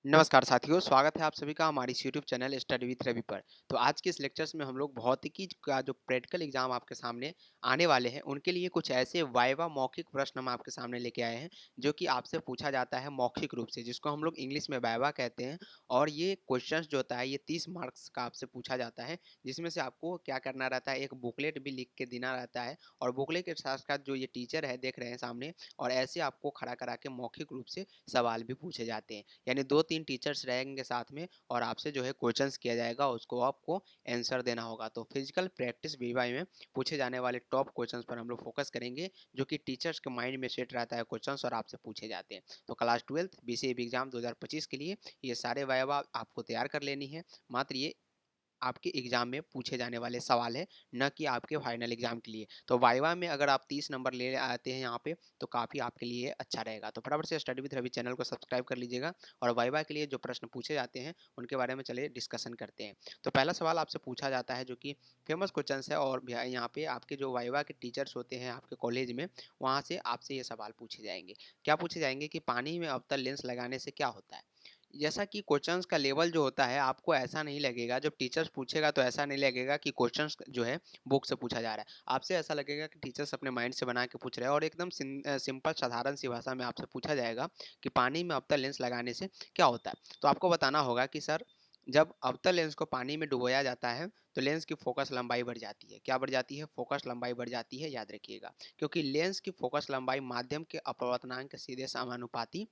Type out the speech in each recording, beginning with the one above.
नमस्कार साथियों, स्वागत है आप सभी का हमारी इस YouTube channel study with Ravi पर। तो आज के इस लेक्चर्स में हम लोग भौतिकी का जो प्रैक्टिकल एग्जाम आपके सामने आने वाले हैं, उनके लिए कुछ ऐसे वाइवा मौखिक प्रश्न हम आपके सामने लेके आए हैं, जो कि आपसे पूछा जाता है मौखिक रूप से, जिसको हम लोग इंग्लिश में वाइवा कहते हैं। और ये क्वेश्चंस जो होता है, ये 30 मार्क्स का आपसे पूछा जाता है, जिसमें से आपको क्या करना रहता है, एक बुकलेट भी लिख के देना रहता है। और बुकलेट के साथ साथ जो ये टीचर है देख रहे हैं सामने, और ऐसे आपको खड़ा करा के मौखिक रूप से सवाल भी पूछे जाते हैं। यानी 2-3 टीचर्स रहेंगे साथ में, और आपसे जो है क्वेश्चंस किया जाएगा, उसको आपको आंसर देना होगा। तो फिजिकल प्रैक्टिस वीवाई में पूछे जाने वाले टॉप क्वेश्चंस पर हम लोग फोकस करेंगे, जो कि टीचर्स के माइंड में सेट रहता है क्वेश्चंस, और आपसे पूछे जाते हैं। तो क्लास 12th बीसीए एग्जाम 2025 के लिए ये सारे वाइवा आपको तैयार कर लेनी है। मात्र ये आपके एग्जाम में पूछे जाने वाले सवाल है, न कि आपके फाइनल एग्जाम के लिए। तो वाइवा में अगर आप 30 नंबर ले आते हैं यहाँ पे, तो काफ़ी आपके लिए अच्छा रहेगा। तो फटाफट से स्टडी विद रवि चैनल को सब्सक्राइब कर लीजिएगा, और वाइवा के लिए जो प्रश्न पूछे जाते हैं उनके बारे में चलिए डिस्कशन करते हैं। तो पहला सवाल आपसे पूछा जाता है, जो कि फेमस क्वेश्चन है, और यहाँ पे आपके जो वाइवा के टीचर्स होते हैं आपके कॉलेज में, वहाँ से आपसे ये सवाल पूछे जाएंगे। क्या पूछे जाएंगे कि पानी में अवतल लेंस लगाने से क्या होता है। जैसा कि क्वेश्चंस का लेवल जो होता है, आपको ऐसा नहीं लगेगा, जब टीचर्स पूछेगा तो ऐसा नहीं लगेगा कि क्वेश्चंस जो है बुक से पूछा जा रहा है। आपसे ऐसा लगेगा कि टीचर्स अपने माइंड से बना के पूछ रहे हैं, और एकदम सिंपल साधारण सी भाषा में आपसे पूछा जाएगा कि पानी में अवतल लेंस लगाने से क्या होता है। तो आपको बताना होगा कि सर, जब अवतल लेंस को पानी में डुबोया जाता है, तो लेंस की फोकस लंबाई बढ़ जाती है। क्या बढ़ जाती है? फोकस लंबाई बढ़ जाती है, याद रखिएगा। क्योंकि लेंस की फोकस लंबाई माध्यम के अपवर्तनांक के सीधे समानुपाती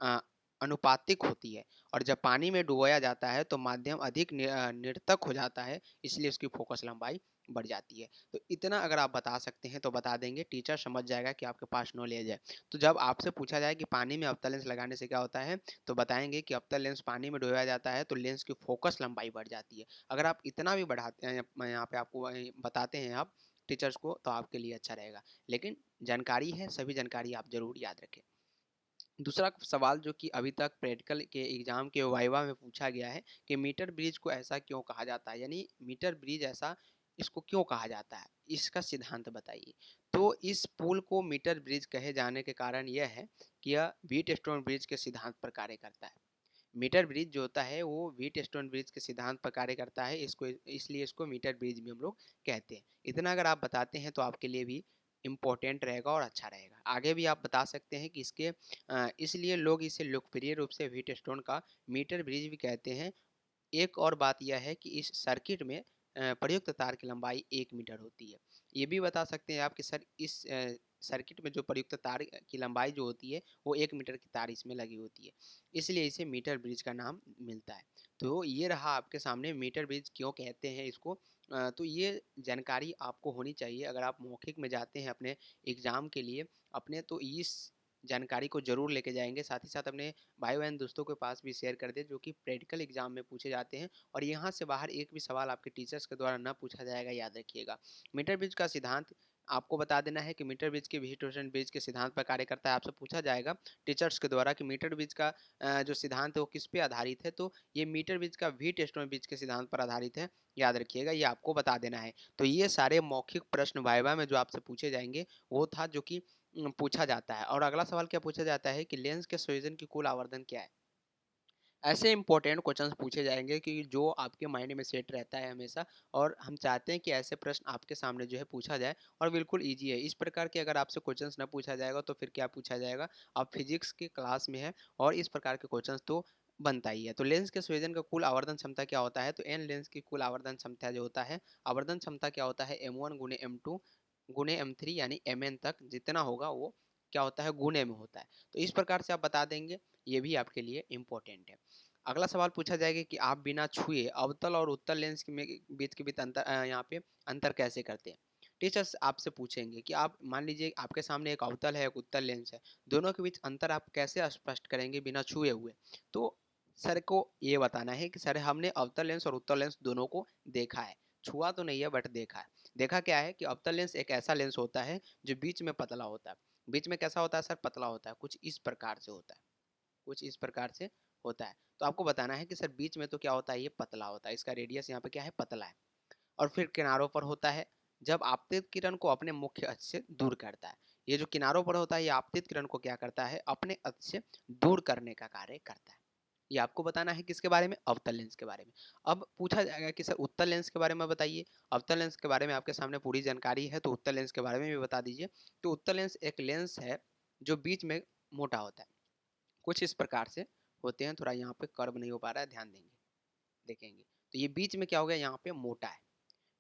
अ, अनुपातिक होती है। और जब पानी में डुबोया जाता है, तो माध्यम अधिक निर्तक हो जाता है, इसलिए उसकी फोकस लंबाई बढ़ जाती है। तो इतना अगर आप बता सकते हैं तो बता देंगे, टीचर समझ जाएगा कि आपके पास नॉलेज है। तो जब आपसे पूछा जाए कि पानी में अवतल लेंस लगाने से क्या होता है, तो बताएंगे कि अवतल लेंस पानी में डुबोया जाता है, तो लेंस की फोकस लंबाई बढ़ जाती है। अगर आप इतना भी बढ़ाते हैं, मैं यहाँ पे आपको बताते हैं आप टीचर्स को, तो आपके लिए अच्छा रहेगा। लेकिन जानकारी है, सभी जानकारी आप जरूर याद रखें। दूसरा सवाल जो कि अभी तक प्रैक्टिकल के एग्जाम के वाइवा में पूछा गया है, कि मीटर ब्रिज को ऐसा क्यों कहा जाता है, यानी मीटर ब्रिज ऐसा इसको क्यों कहा जाता है, इसका सिद्धांत बताइए। तो इस पुल को मीटर ब्रिज कहे जाने के कारण यह है कि यह व्हीट स्टोन ब्रिज के सिद्धांत पर कार्य करता है। मीटर ब्रिज जो होता है वो व्हीट स्टोन ब्रिज के सिद्धांत पर कार्य करता है, इसको इसलिए इसको मीटर ब्रिज भी हम लोग कहते हैं। इतना अगर आप बताते हैं तो आपके लिए भी इम्पोर्टेंट रहेगा और अच्छा रहेगा। आगे भी आप बता सकते हैं कि इसके इसलिए लोग इसे लोकप्रिय रूप से व्हीट स्टोन का मीटर ब्रिज भी कहते हैं। एक और बात यह है कि इस सर्किट में प्रयुक्त तार की लंबाई 1 मीटर होती है। ये भी बता सकते हैं आप कि सर, इस सर्किट में जो प्रयुक्त तार की लंबाई जो होती है, वो 1 मीटर की तार इसमें लगी होती है, इसलिए इसे मीटर ब्रिज का नाम मिलता है। तो ये रहा आपके सामने मीटर ब्रिज क्यों कहते हैं इसको। तो ये जानकारी आपको होनी चाहिए अगर आप मौखिक में जाते हैं अपने एग्ज़ाम के लिए अपने, तो इस जानकारी को जरूर लेके जाएंगे। साथ ही साथ अपने भाई बहन दोस्तों के पास भी शेयर कर दे, जो कि प्रैक्टिकल एग्जाम में पूछे जाते हैं, और यहाँ से बाहर एक भी सवाल आपके टीचर्स के द्वारा ना पूछा जाएगा, याद रखिएगा। मीटर ब्रिज का सिद्धांत आपको बता देना है कि मीटर ब्रिज के व्हीट स्टोन ब्रिज के सिद्धांत पर कार्य करता है। आपसे पूछा जाएगा टीचर्स के द्वारा कि मीटर ब्रिज का जो सिद्धांत है वो किस पे आधारित है, तो ये मीटर ब्रिज का व्हीट स्टोन ब्रिज के सिद्धांत पर आधारित है, याद रखिएगा, ये आपको बता देना है। तो ये सारे मौखिक प्रश्न वाइवा में जो आपसे पूछे जाएंगे, वो था जो कि पूछा जाता है। और अगला सवाल क्या पूछा जाता है कि लेंस के संयोजन की कुल आवर्धन क्या है। ऐसे इंपॉर्टेंट क्वेश्चंस पूछे जाएंगे कि जो आपके माइंड में सेट रहता है हमेशा, और हम चाहते हैं कि ऐसे प्रश्न आपके सामने जो है पूछा जाए, और बिल्कुल इजी है। इस प्रकार के अगर आपसे क्वेश्चंस ना पूछा जाएगा तो फिर क्या पूछा जाएगा। आप फिजिक्स की क्लास में है, और इस प्रकार के क्वेश्चंस तो बनता ही है। तो लेंस के संयोजन का कुल आवर्धन क्षमता क्या होता है, तो एन लेंस की कुल आवर्धन क्षमता जो होता है, आवर्धन क्षमता क्या होता है, M1 गुणे M2 गुणे M3, यानी Mn तक जितना होगा वो क्या होता है, गुणे में होता है। तो इस प्रकार से आप बता देंगे, ये भी आपके लिए इम्पोर्टेंट है। अगला सवाल पूछा जाएगा कि आप बिना छुए अवतल और उत्तल लेंस के बीच के बीच अंतर यहाँ पे अंतर कैसे करते हैं। टीचर्स आपसे पूछेंगे कि आप मान लीजिए आपके सामने एक अवतल है, एक उत्तल लेंस है, दोनों के बीच अंतर आप कैसे स्पष्ट करेंगे बिना छुए हुए। तो सर को ये बताना है कि सर, हमने अवतल लेंस और उत्तल लेंस दोनों को देखा है, छुआ तो नहीं है बट देखा है। देखा क्या है कि अवतल लेंस एक ऐसा लेंस होता है जो बीच में पतला होता है। बीच में कैसा होता है सर, पतला होता है, कुछ इस प्रकार से होता है, कुछ इस प्रकार से होता है। तो आपको बताना है कि सर बीच में तो क्या होता है, ये पतला होता है, इसका रेडियस यहाँ पे क्या है, पतला है। और फिर किनारों पर होता है, जब आपतित किरण को अपने मुख्य अक्ष से दूर करता है। ये जो किनारों पर होता है, ये आपतित किरण को क्या करता है, अपने अक्ष से दूर करने का कार्य करता है। ये आपको बताना है किसके बारे में, अवतल लेंस के बारे में। अब पूछा जाएगा कि सर उत्तल लेंस के बारे में बताइए। अवतल लेंस के बारे में आपके सामने पूरी जानकारी है, तो उत्तल लेंस के बारे में भी बता दीजिए। तो उत्तल लेंस एक लेंस है जो बीच में मोटा होता है, कुछ इस प्रकार से होते हैं। थोड़ा यहाँ पे कर्व नहीं हो पा रहा है, ध्यान देंगे, देखेंगे। तो ये बीच में क्या हो गया, यहाँ पे मोटा है,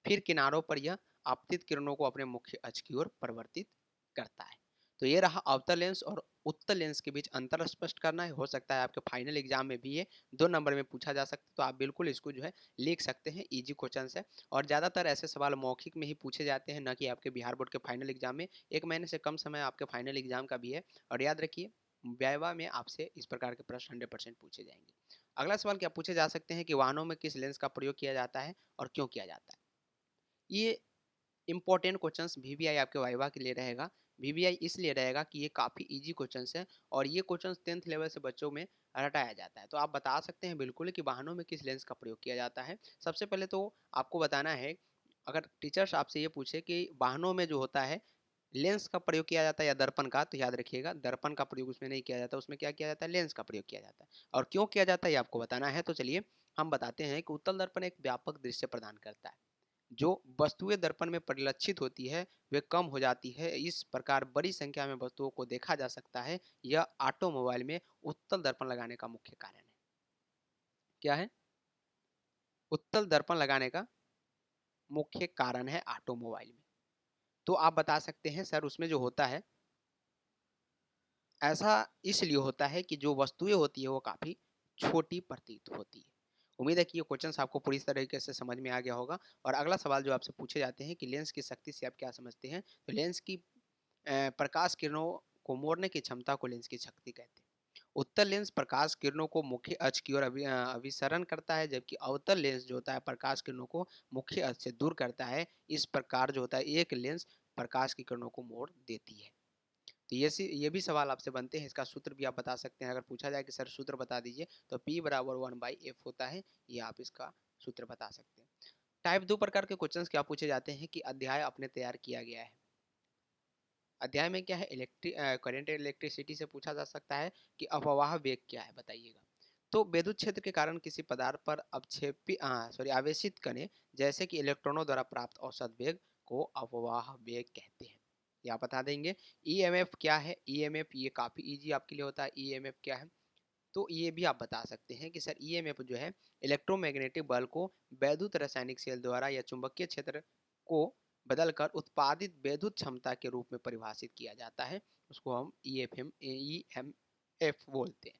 फिर किनारों पर यह आपतित किरणों को अपने मुख्य अक्ष की ओर परिवर्तित करता है। तो ये रहा अवतल लेंस और उत्तल लेंस के बीच अंतर स्पष्ट करना है। हो सकता है आपके फाइनल एग्जाम में भी ये 2 नंबर में पूछा जा सकता है, तो आप बिल्कुल इसको जो है लिख सकते हैं, इजी क्वेश्चन है। और ज़्यादातर ऐसे सवाल मौखिक में ही पूछे जाते हैं, न कि आपके बिहार बोर्ड के फाइनल एग्जाम में। 1 महीने से कम समय आपके फाइनल एग्जाम का भी है। और याद रखिए, वाइवा में आपसे इस प्रकार के प्रश्न 100% पूछे जाएंगे। अगला सवाल क्या पूछे जा सकते हैं कि वाहनों में किस लेंस का प्रयोग किया जाता है और क्यों किया जाता है। ये इंपॉर्टेंट क्वेश्चंस वीवीआई आपके वाइवा के लिए रहेगा। वीवीआई इसलिए रहेगा कि ये काफ़ी इजी क्वेश्चंस है और ये क्वेश्चंस 10th लेवल से बच्चों में रटाया जाता है। तो आप बता सकते हैं बिल्कुल कि वाहनों में किस लेंस का प्रयोग किया जाता है। सबसे पहले तो आपको बताना है, अगर टीचर्स आपसे ये पूछे कि वाहनों में जो होता है लेंस का प्रयोग किया जाता है या दर्पण का, तो याद रखिएगा दर्पण का प्रयोग उसमें नहीं किया जाता, उसमें क्या किया जाता है, लेंस का प्रयोग किया जाता है। और क्यों किया जाता है ये आपको बताना है। तो चलिए हम बताते हैं कि उत्तल दर्पण एक व्यापक दृश्य प्रदान करता है। जो वस्तुएं दर्पण में परिलक्षित होती है वे कम हो जाती है, इस प्रकार बड़ी संख्या में वस्तुओं को देखा जा सकता है। यह ऑटोमोबाइल में उत्तल दर्पण लगाने का मुख्य कारण है। क्या है, उत्तल दर्पण लगाने का मुख्य कारण है ऑटोमोबाइल में। तो आप बता सकते हैं सर उसमें जो होता है ऐसा इसलिए होता है कि जो वस्तुएं होती है वो काफी छोटी प्रतीत होती है। उम्मीद है कि ये क्वेश्चन आपको पूरी तरीके से समझ में आ गया होगा। और अगला सवाल जो आपसे पूछे जाते हैं कि लेंस की शक्ति से आप क्या समझते हैं। तो लेंस की प्रकाश किरणों को मोड़ने की क्षमता को लेंस की शक्ति कहते हैं। उत्तल लेंस प्रकाश किरणों को मुख्य अक्ष की ओर अभिसरण करता है, जबकि अवतल लेंस जो होता है प्रकाश किरणों को मुख्य अक्ष से दूर करता है। इस प्रकार जो होता है एक लेंस प्रकाश की किरणों को मोड़ देती है। तो ये भी सवाल आपसे बनते हैं, इसका सूत्र भी आप बता सकते हैं। अगर पूछा जाए कि सर सूत्र बता दीजिए, तो P बराबर 1/f होता है, ये आप इसका सूत्र बता सकते हैं। टाइप 2 प्रकार के क्वेश्चंस क्या पूछे जाते हैं कि अध्याय अपने तैयार किया गया है। अध्याय में क्या है, करंट इलेक्ट्रिसिटी से पूछा जा सकता है कि अपवाह वेग क्या है, बताइएगा। तो विद्युत क्षेत्र के कारण किसी पदार्थ पर आवेशित कणें जैसे कि इलेक्ट्रॉनों द्वारा प्राप्त औसत वेग को अपवाह वेग कहते हैं। ये आप बता देंगे। ईएमएफ क्या है, ईएमएफ ये काफी इजी आपके लिए होता है। ईएमएफ क्या है, तो ये भी आप बता सकते हैं कि सर ईएमएफ जो है इलेक्ट्रोमैग्नेटिक बल को वैद्युत रासायनिक सेल द्वारा या चुंबकीय क्षेत्र को बदलकर उत्पादित वैद्युत क्षमता के रूप में परिभाषित किया जाता है। उसको हम ईएमएफ बोलते हैं।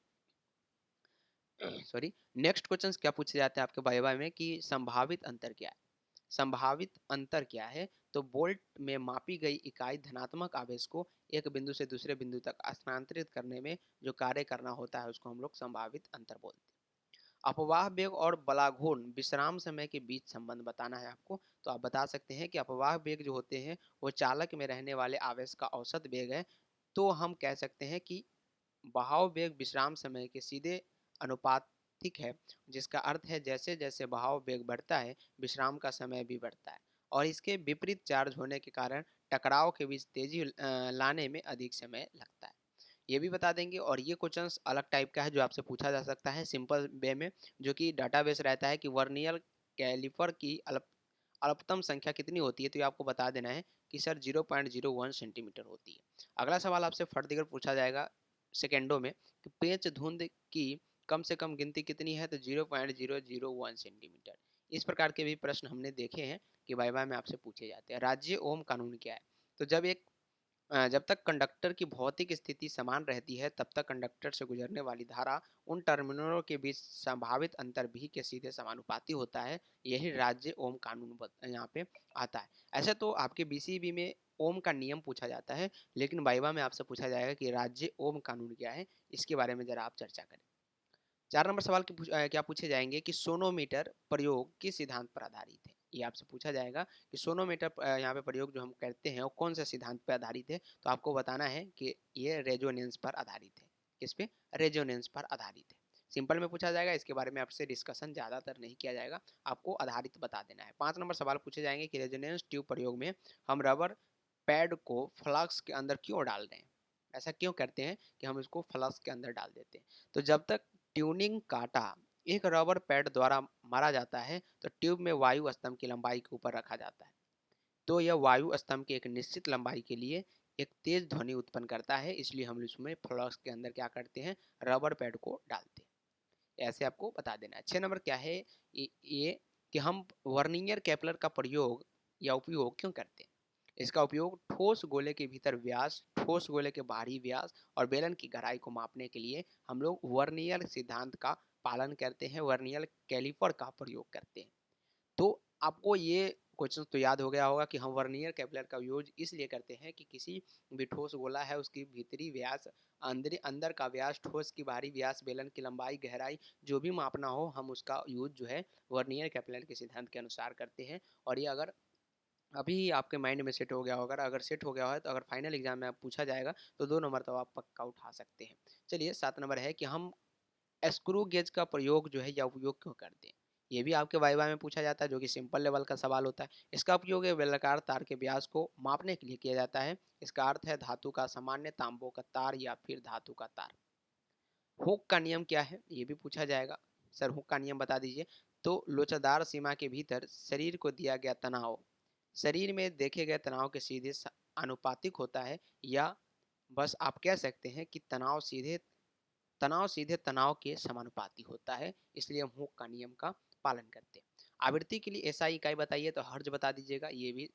सॉरी। नेक्स्ट क्वेश्चन क्या पूछे जाते हैं आपके वाइवा में कि संभावित अंतर क्या है। संभावित अंतर क्या है, तो वोल्ट में मापी गई इकाई धनात्मक आवेश को एक बिंदु से दूसरे बिंदु तक स्थानांतरित करने में जो कार्य करना होता है उसको हम लोग संभावित अंतर बोलते हैं। अपवाह वेग और बलाघूर्ण विश्राम समय के बीच संबंध बताना है आपको। तो आप बता सकते हैं कि अपवाह वेग जो होते हैं वो चालक में रहने वाले आवेश का औसत वेग है। तो हम कह सकते हैं कि बहाव वेग विश्राम समय के सीधे अनुपातिक है, जिसका अर्थ है जैसे जैसे बहाव वेग बढ़ता है विश्राम का समय भी बढ़ता है। और इसके विपरीत चार्ज होने के कारण टकराव के बीच तेजी लाने में अधिक समय लगता है। ये भी बता देंगे। और ये क्वेश्चंस अलग टाइप का है जो आपसे पूछा जा सकता है सिंपल वे में, जो कि डाटाबेस रहता है कि वर्नियर कैलिपर की अल्पतम संख्या कितनी होती है। तो ये आपको बता देना है कि सर 0.01 सेंटीमीटर होती है। अगला सवाल आपसे फर्दर पूछा जाएगा सेकेंडों में कि पेंच धुंध की कम से कम गिनती कितनी है, तो 0.001 सेंटीमीटर। इस प्रकार के भी प्रश्न हमने देखे हैं कि वाइवा में आपसे पूछे जाते हैं। राज्य ओम कानून क्या है, तो जब तक कंडक्टर की भौतिक स्थिति समान रहती है तब तक कंडक्टर से गुजरने वाली धारा उन टर्मिनलों के बीच संभावित अंतर भी के सीधे समानुपाती होता है। यही राज्य ओम कानून यहाँ पे आता है। ऐसे तो आपके बीसीबी में ओम का नियम पूछा जाता है, लेकिन वाइवा में आपसे पूछा जाएगा कि राज्य ओम कानून क्या है, इसके बारे में जरा आप चर्चा करें। 4 नंबर सवाल क्या पूछे जाएंगे कि सोनोमीटर प्रयोग किस सिद्धांत पर आधारित है। ये आपसे पूछा जाएगा कि सोनोमीटर यहाँ पे प्रयोग जो हम करते हैं वो कौन से सिद्धांत पर आधारित है। तो आपको बताना है कि ये रेजोनेंस पर आधारित है। किस पे, रेजोनेंस पर आधारित है। सिंपल में पूछा जाएगा, इसके बारे में आपसे डिस्कशन ज़्यादातर नहीं किया जाएगा, आपको आधारित बता देना है। 5 नंबर सवाल पूछे जाएंगे कि रेजोनेंस ट्यूब प्रयोग में हम रबर पैड को फ्लास्क के अंदर क्यों डाल रहे हैं। ऐसा क्यों करते हैं कि हम इसको फ्लास्क के अंदर डाल देते हैं। तो जब तक ट्यूनिंग काटा एक रबर पैड द्वारा मारा जाता है तो ट्यूब में वायु स्तंभ की लंबाई के ऊपर रखा जाता है। तो यह वायु स्तंभ की एक निश्चित लंबाई के लिए एक तेज ध्वनि उत्पन्न करता है, इसलिए हम इसमें फ्लास्क के अंदर क्या करते हैं, रबर पैड को डालते हैं। ऐसे आपको बता देना है। 6 नंबर क्या है, ये कि हम वर्नियर कैपलर का प्रयोग या उपयोग क्यों करते हैं। इसका उपयोग ठोस गोले के भीतर व्यास, ठोस गोले के बाहरी व्यास और बेलन की गहराई को मापने के लिए हम लोग वर्नियर सिद्धांत का पालन करते हैं, वर्नियर कैलिपर का प्रयोग करते हैं। तो आपको ये क्वेश्चन तो याद हो गया होगा कि हम वर्नियर कैपिलर का यूज इसलिए करते हैं कि किसी भी ठोस गोला है उसकी भीतरी व्यास, अंदर का व्यास, ठोस की बाहरी व्यास, बेलन की लंबाई, गहराई जो भी मापना हो हम उसका यूज जो है वर्नियर कैपिलर के सिद्धांत के अनुसार करते हैं। और ये अगर अभी आपके माइंड में सेट हो गया होगा, अगर सेट हो गया है तो अगर फाइनल एग्जाम में आप पूछा जाएगा तो 2 नंबर तो आप पक्का उठा सकते हैं। चलिए 7 नंबर है कि हम स्क्रू गेज का प्रयोग जो है या उपयोग क्यों करते हैं। ये भी आपके वाइवा में पूछा जाता है, जो कि सिंपल लेवल का सवाल होता है। इसका उपयोग बेलनाकार तार के व्यास को मापने के लिए किया जाता है। इसका अर्थ है धातु का सामान्य, तांबों का तार या फिर धातु का तार। हुक का नियम क्या है, ये भी पूछा जाएगा। सर हुक का नियम बता दीजिए। तो लोचदार सीमा के भीतर शरीर को दिया गया तनाव शरीर में देखे गए तनाव के सीधे आनुपातिक होता है, या बस आप कह सकते हैं कि तनाव सीधे तनाव के समानुपाती होता है, इसलिए हम हुक का नियम का पालन करते हैं। आवृत्ति के लिए एसआई इकाई बताइए तो हर्ज बता दीजिएगा। ये भी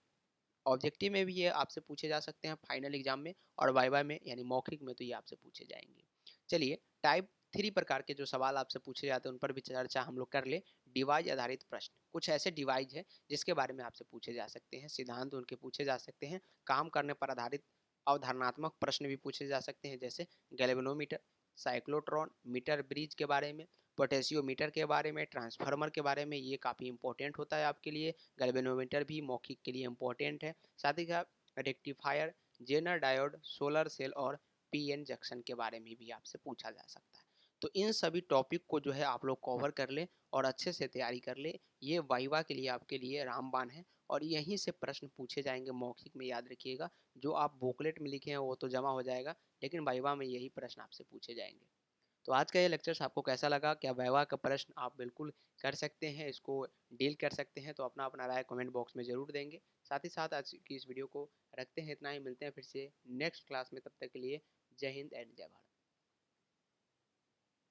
ऑब्जेक्टिव में भी ये आपसे पूछे जा सकते हैं, फाइनल एग्जाम में और वाइवा में यानी मौखिक में तो ये आपसे पूछे जाएंगे। चलिए टाइप 3 प्रकार के जो सवाल आपसे पूछे जाते हैं उन पर भी चर्चा हम लोग कर ले। डिवाइस आधारित प्रश्न, कुछ ऐसे डिवाइस है जिसके बारे में आपसे पूछे जा सकते हैं, सिद्धांत उनके पूछे जा सकते हैं। काम करने पर आधारित अवधारणात्मक प्रश्न भी पूछे जा सकते हैं, जैसे गैल्वेनोमीटर, साइक्लोट्रॉन, मीटर ब्रिज के बारे में, पोटेशियोमीटर के बारे में, ट्रांसफार्मर के बारे में। ये काफ़ी इंपॉर्टेंट होता है आपके लिए। गैल्वेनोमीटर भी मौखिक के लिए इंपॉर्टेंट है। साथ ही साथ rectifier, zener diode, solar cell और पीएन जंक्शन के बारे में भी आपसे पूछा जा सकता है। तो इन सभी टॉपिक को जो है आप लोग कवर कर ले और अच्छे से तैयारी कर ले। ये वाइवा के लिए आपके लिए रामबाण है और यहीं से प्रश्न पूछे जाएंगे मौखिक में, याद रखिएगा। जो आप बुकलेट में लिखे हैं वो तो जमा हो जाएगा, लेकिन वाइवा में यही प्रश्न आपसे पूछे जाएंगे। तो आज का ये लेक्चर्स आपको कैसा लगा, क्या वाइवा का प्रश्न आप बिल्कुल कर सकते हैं, इसको डील कर सकते हैं, तो अपना अपना राय कमेंट बॉक्स में ज़रूर देंगे। साथ ही साथ आज की इस वीडियो को रखते हैं इतना ही, मिलते हैं फिर से नेक्स्ट क्लास में। तब तक के लिए जय हिंद एंड जय भारत।